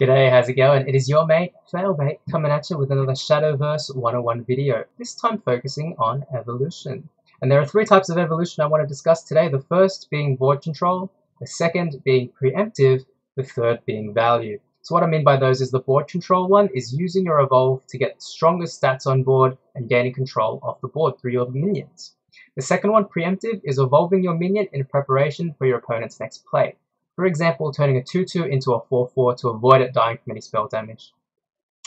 G'day, how's it going? It is your mate, Failbait, coming at you with another Shadowverse 101 video, this time focusing on evolution. And there are three types of evolution I want to discuss today, the first being board control, the second being preemptive, the third being value. So what I mean by those is the board control one is using your evolve to get the strongest stats on board and gaining control of the board through your minions. The second one, preemptive, is evolving your minion in preparation for your opponent's next play. For example, turning a 2-2 into a 4-4 to avoid it dying from any spell damage.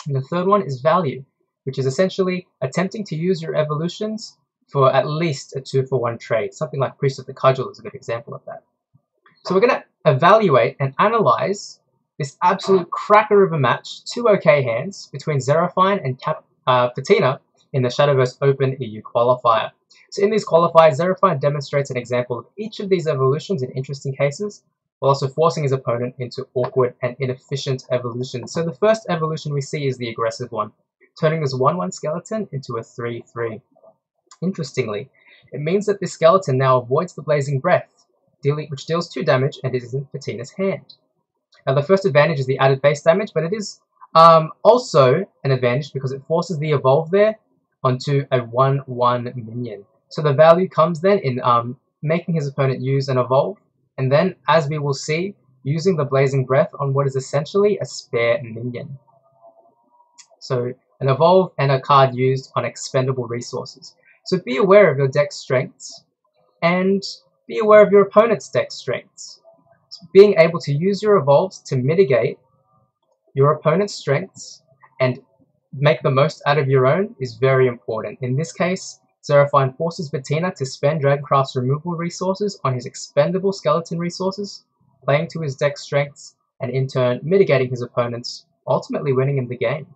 And the third one is value, which is essentially attempting to use your evolutions for at least a 2-for-1 trade. Something like Priest of the Cudgel is a good example of that. So we're going to evaluate and analyze this absolute cracker of a match, two OK hands between Xeraphine and Fatina in the Shadowverse Open EU qualifier. So in these qualifiers, Xeraphine demonstrates an example of each of these evolutions in interesting cases, while also forcing his opponent into awkward and inefficient evolutions. So the first evolution we see is the aggressive one, turning this 1-1 skeleton into a 3-3. Interestingly, it means that this skeleton now avoids the Blazing Breath, which deals 2 damage and is in Fatina's hand. Now the first advantage is the added base damage, but it is also an advantage because it forces the evolve there onto a 1-1 minion. So the value comes then in making his opponent use an evolve, and then, as we will see, using the Blazing Breath on what is essentially a spare minion. So an evolve and a card used on expendable resources. So be aware of your deck strengths and be aware of your opponent's deck strengths. So being able to use your evolves to mitigate your opponent's strengths and make the most out of your own is very important. In this case, Xeraphine forces Fatina to spend Dragoncraft's removal resources on his expendable skeleton resources, playing to his deck strengths, and in turn mitigating his opponents, ultimately winning him the game.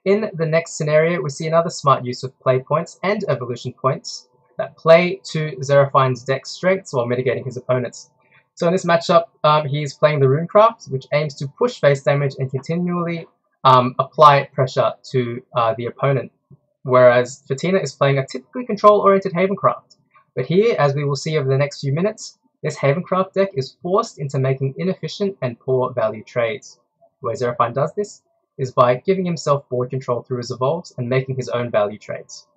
In the next scenario, we see another smart use of play points and evolution points that play to Xeraphine's deck strengths while mitigating his opponents. So in this matchup, he is playing the Runecraft, which aims to push face damage and continually apply pressure to the opponent, whereas Fatina is playing a typically control-oriented Havencraft. But here, as we will see over the next few minutes, this Havencraft deck is forced into making inefficient and poor value trades. The way Xeraphine does this is by giving himself board control through his evolves and making his own value trades.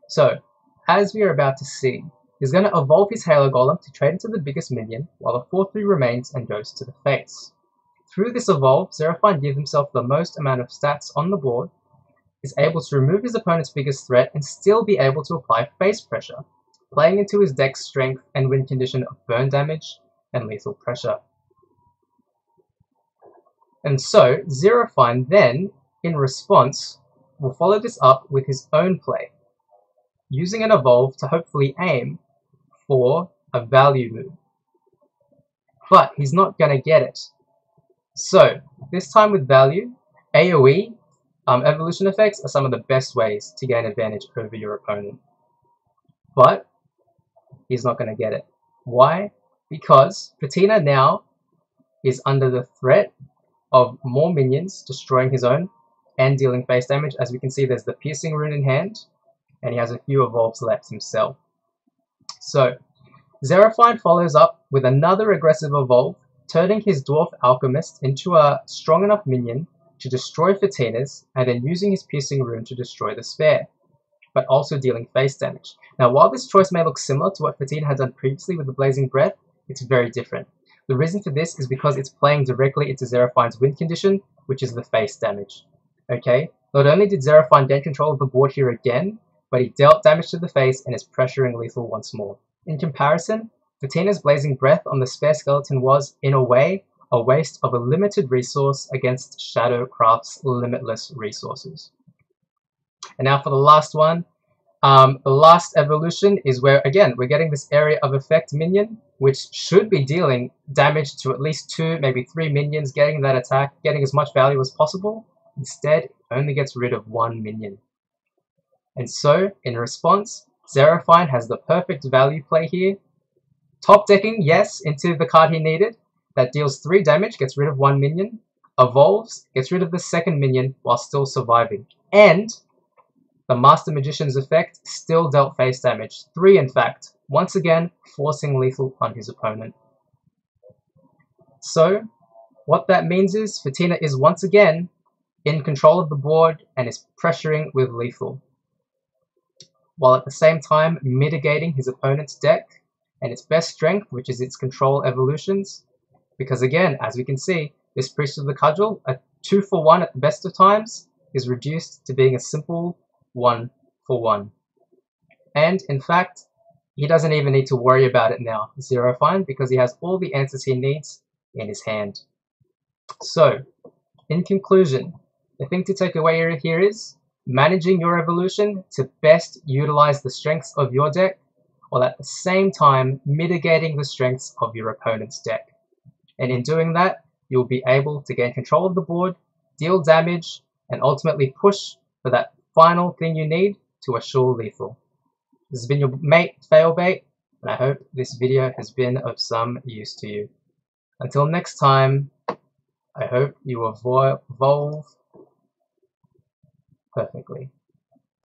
So, as we are about to see, he's going to evolve his Halo Golem to trade into the biggest minion, while a 4-3 remains and goes to the face. Through this evolve, Xeraphine gives himself the most amount of stats on the board, is able to remove his opponent's biggest threat and still be able to apply face pressure, playing into his deck's strength and win condition of burn damage and lethal pressure. And so, Xeraphine then, in response, will follow this up with his own play, using an evolve to hopefully aim for a value move. But he's not going to get it. So, this time with value, AoE, evolution effects are some of the best ways to gain advantage over your opponent. But he's not going to get it. Why? Because Fatina now is under the threat of more minions destroying his own and dealing face damage. As we can see, there's the Piercing Rune in hand, and he has a few evolves left himself. So, Xeraphine follows up with another aggressive evolve, turning his Dwarf Alchemist into a strong enough minion to destroy Fatina's, and then using his Piercing Rune to destroy the spare, but also dealing face damage. Now, while this choice may look similar to what Fatina had done previously with the Blazing Breath, it's very different. The reason for this is because it's playing directly into Xeraphine's win condition, which is the face damage. Okay, not only did Xeraphine gain control of the board here again, but he dealt damage to the face and is pressuring lethal once more. In comparison, Fatina's Blazing Breath on the spare skeleton was, in a way, a waste of a limited resource against Shadowcraft's limitless resources. And now for the last one. The last evolution is where, again, we're getting this area of effect minion, which should be dealing damage to at least 2, maybe 3 minions, getting that attack, getting as much value as possible. Instead, it only gets rid of 1 minion. And so, in response, Xeraphine has the perfect value play here. Top decking, yes, into the card he needed. That deals 3 damage, gets rid of 1 minion. Evolves, gets rid of the second minion while still surviving. And the Master Magician's effect still dealt face damage. 3 in fact, once again forcing lethal on his opponent. So, What that means is Fatina is once again in control of the board and is pressuring with lethal, while at the same time mitigating his opponent's deck and its best strength, which is its control evolutions. Because again, as we can see, this Priest of the Cudgel, a 2-for-1 at the best of times, is reduced to being a simple 1-for-1. And in fact, he doesn't even need to worry about it now, Zero Fine, because he has all the answers he needs in his hand. So, in conclusion, the thing to take away here is managing your evolution to best utilize the strengths of your deck, while at the same time mitigating the strengths of your opponent's deck. And in doing that, you'll be able to gain control of the board, deal damage, and ultimately push for that final thing you need to assure lethal. This has been your mate, Failbait, and I hope this video has been of some use to you. Until next time, I hope you evolve perfectly.